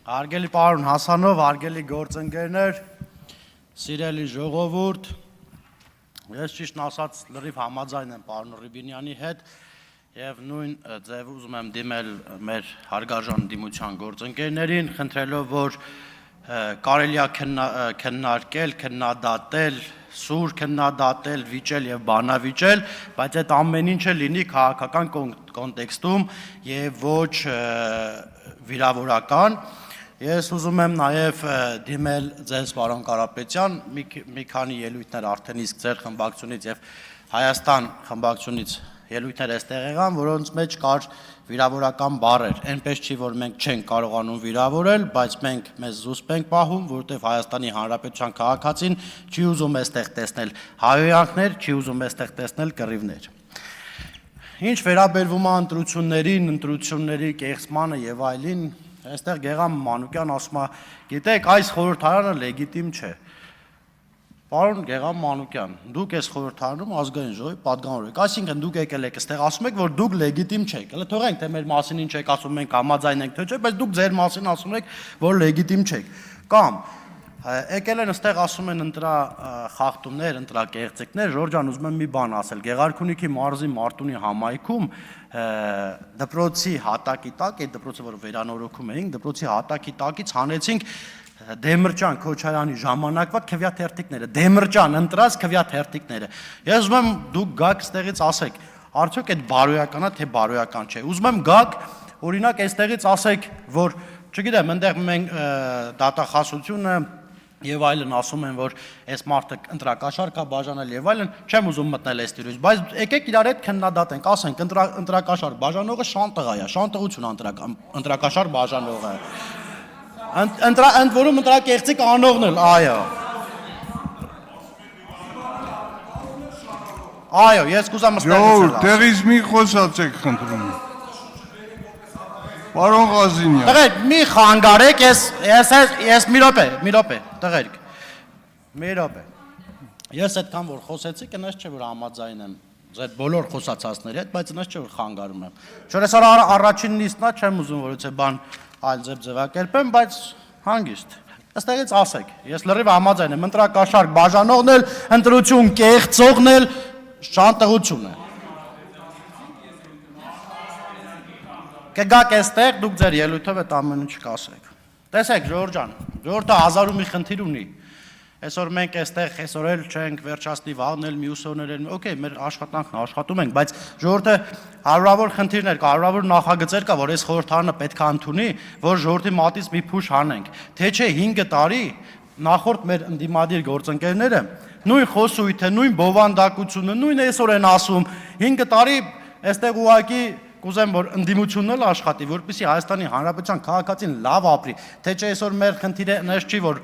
Հարգելի պարոն Հասանով, հարգելի գործընկերներ, սիրելի ժողովուրդ, ես ճիշտն ասած լրիվ համաձայն եմ պարոն Ռուբինյանի հետ եւ նույն ձև ուզում եմ դիմել մեր հարգարժան դիմության գործընկերներին, խնդրելով որ կարելի է քննարկել, քննադատել, սուր քննադատել, վիճել եւ բանավիճել, բայց այդ ամեն ինչը լինի քաղաքական կոնտեքստում եւ ոչ վիրավորական։ Ես ուզում եմ նաև դիմել ձեզ պարոն Կարապետյան, մի քանի ելույթներ արդեն իսկ ձեր խմբակցությունից եւ Հայաստան խմբակցությունից ելույթներ էստեղ եղան, որոնց մեջ կար վիրավորական բառեր, այնպես չի որ մենք չենք կարողանում վիրավորել, բայց մենք մեզ զուսպ ենք պահում, որովհետեւ Հայաստանի Հանրապետության քաղաքացին չի ուզում էստեղ տեսնել հայհոյանքներ, չի ուզում էստեղ տեսնել կռիվներ։ Ինչ վերաբերվում է ընտրությունների կեղծմանը եւ այլին, այստեղ Գեգամ Մանուկյան ասում է, գիտեք, այս խորհրդարանը լեգիտիմ չէ։ Պարոն Գեգամ Մանուկյան, դուք այս խորհրդարանում ազգային ժողովի պատգամավոր եք, այսինքն դուք եկել եք այստեղ ասում եք, որ դուք լեգիտիմ չեք։ Հələ թողենք թե մեր մասին ինչ եք ասում, մենք համաձայն ենք թե չէ, բայց դուք ձեր մասին ասում եք, որ լեգիտիմ չեք։ Կամ եկել են այստեղ ասում են խախտումներ, ընտրակեղծիքներ, Ժորժ ջան, ուզում եմ մի բան ասել, Գեղարքունիքի մարզի Մարտունի համայնքում դպրոցի հատակի տակ, այդ դպրոցը որ վերանորոգում էինք, դպրոցի հատակի տակից հանեցինք Դեմիրճան Քոչարյանի ժամանակվա քվյաթերթիկները, Դեմիրճան ընտրած քվյաթերթիկները։ Ես ուզում եմ դուք գաք այստեղից ասեք, արդյոք այդ բարոյական է, թե բարոյական չէ։ Ուզում եմ գաք, օրինակ այստեղից ասեք, որ չգիտեմ, այնտեղ մենք դատախազությունը եւ այլն ասում են, որ այս մարդը ընտրակաշառք է բաժանել եւ այլն, չեմ ուզում մտնել այս տիրույթ, բայց եկեք իրար հետ քննադատենք, ասենք ընտրակաշառք բաժանողը շանտղա է, շանտղություն ընտրակաշառք բաժանողը։ Ընդ որում ընտրակեղծիք անողն էլ, այո։ Այո, ես կուզեմ Ժողովուրդ, տեղից մի խոսացեք, խնդրում եմ։ Պարոն Ղազինյան։ Տղերք, մի խանգարեք, ես մի րոպե, տղերք։ Մի րոպե։ Ես այդքան որ խոսեցի, կնես չէ որ համաձայն եմ ձեր բոլոր խոսացածների հետ, բայց նես չէ որ խանգարում եմ։ Չորես առաջին նիստն է, չեմ ուզում որ ուծե բան այլ ձևակերպեմ, բայց հանգիստ։ Այստեղից ասեք, ես լրիվ համաձայն եմ, ընտրակաշառք բաժանողն էլ, ընտրություն կեղծողն էլ շանտղություն է։ Կգաք այստեղ, դուք ձեր ելույթով այդ ամեն ինչ կասեք։ Տեսեք, Ժորժ ջան, ժողովուրդը հազար ու մի խնդիր ունի։ Այսօր մենք այստեղ այսօր էլ չենք վերջացնի վաղն էլ մյուս օրներ էլ, օքեյ, մեր աշխատանքն աշխատում ենք, բայց ժողովուրդը հարյուրավոր խնդիրներ կա, հարյուրավոր նախագծեր կա, որ այս խորհրդարանը պետք է ընդունի, որ ժողովրդի մատից մի փուշ հանենք։ Թե չէ 5 տարի նախորդ մեր ընդդիմադիր գործընկերները նույն խոսույթը, նույն բովանդակությունը, նույն այսօր են ասում, 5 տարի այստեղ ուղակի կուզեմ որ ընդդիմությունն էլ աշխատի, որպեսզի Հայաստանի Հանրապետության քաղաքացին լավ ապրի, թե չէ այսօր մեր խնդիրը այնպես չի, որ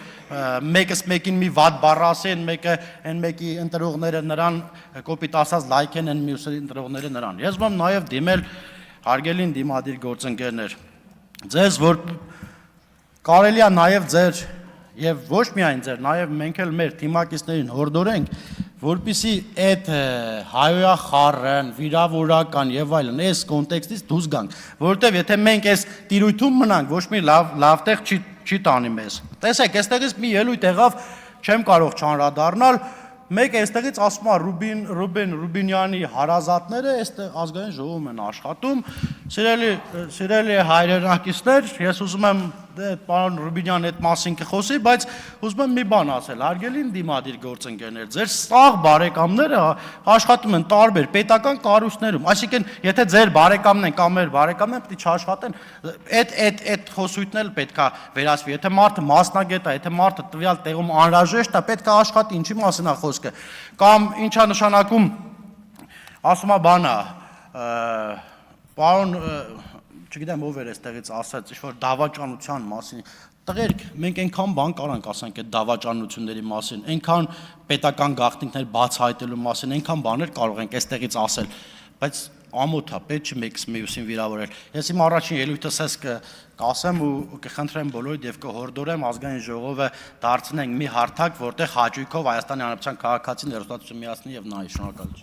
մեկս մեկին մի վատ բառ ասեն, մեկը այն մեկի ընտրողները նրան կոպիտ ասած լայք են, այն մյուսի ընտրողները նրան։ Ես ուզում եմ նաև դիմել հարգելի դիմադիր գործընկերներ, ձեզ որ կարելի է նաև ձեր եւ ոչ միայն ձեր, նաև մենք էլ մեր թիմակիցներին հորդորենք, որպեսզի այդ հայոյախառն, վիրավորական եւ այլն այս կոնտեքստից դուրս գանք, որովհետեւ եթե մենք այս տիրույթում մնանք, ոչ մի լավ տեղ չի տանի մեզ։ Տեսեք, այստեղից մի ելույթ եղավ, չեմ կարող չանդրադառնալ, մեկ այստեղից ասում է Ռուբինյանի հարազատները այստեղ ազգային ժողովում են աշխատում, սիրելի հայրենակիցներ, ես ուզում եմ պարոն Ռուբինյանը այդ մասին կխոսի, բայց ուզում եմ մի բան ասել, հարգելի դիմադիր գործընկերներ, ձեր սաղ բարեկամները աշխատում են տարբեր պետական կառույցներում, այսինքն եթե ձեր բարեկամն են կամ մեր բարեկամն են, պետք է չաշխատեն, այդ խոսույթն էլ պետք է վերացվի, եթե մարդը մասնագետ է, եթե մարդը տվյալ տեղում անհրաժեշտ է, պետք է աշխատի, ինչի մասին է խոսքը, կամ ինչա նշանակում, ասում է բանը, պարոն չգիտեմ ով էր այստեղից ասած, ինչ-որ դավաճանության մասին, տղերք, մենք այնքան բան կարանք ասենք այդ դավաճանությունների մասին, այնքան պետական գաղտնիքներ բացահայտելու մասին, այնքան բաներ կարող ենք այստեղից ասել, բայց ամոթ է, պետք չի մեկս մյուսին վիրավորել։ Ես իմ առաջին ելույթս ես կասեմ ու կխնդրեմ բոլորիդ եւ կհորդորեմ ազգային ժողովը դարձնենք մի հարթակ, որտեղ հաճույքով Հայաստանի Հանրապետության քաղաքացին հեռուստացույց միացնի եւ նայի, շնորհակալություն։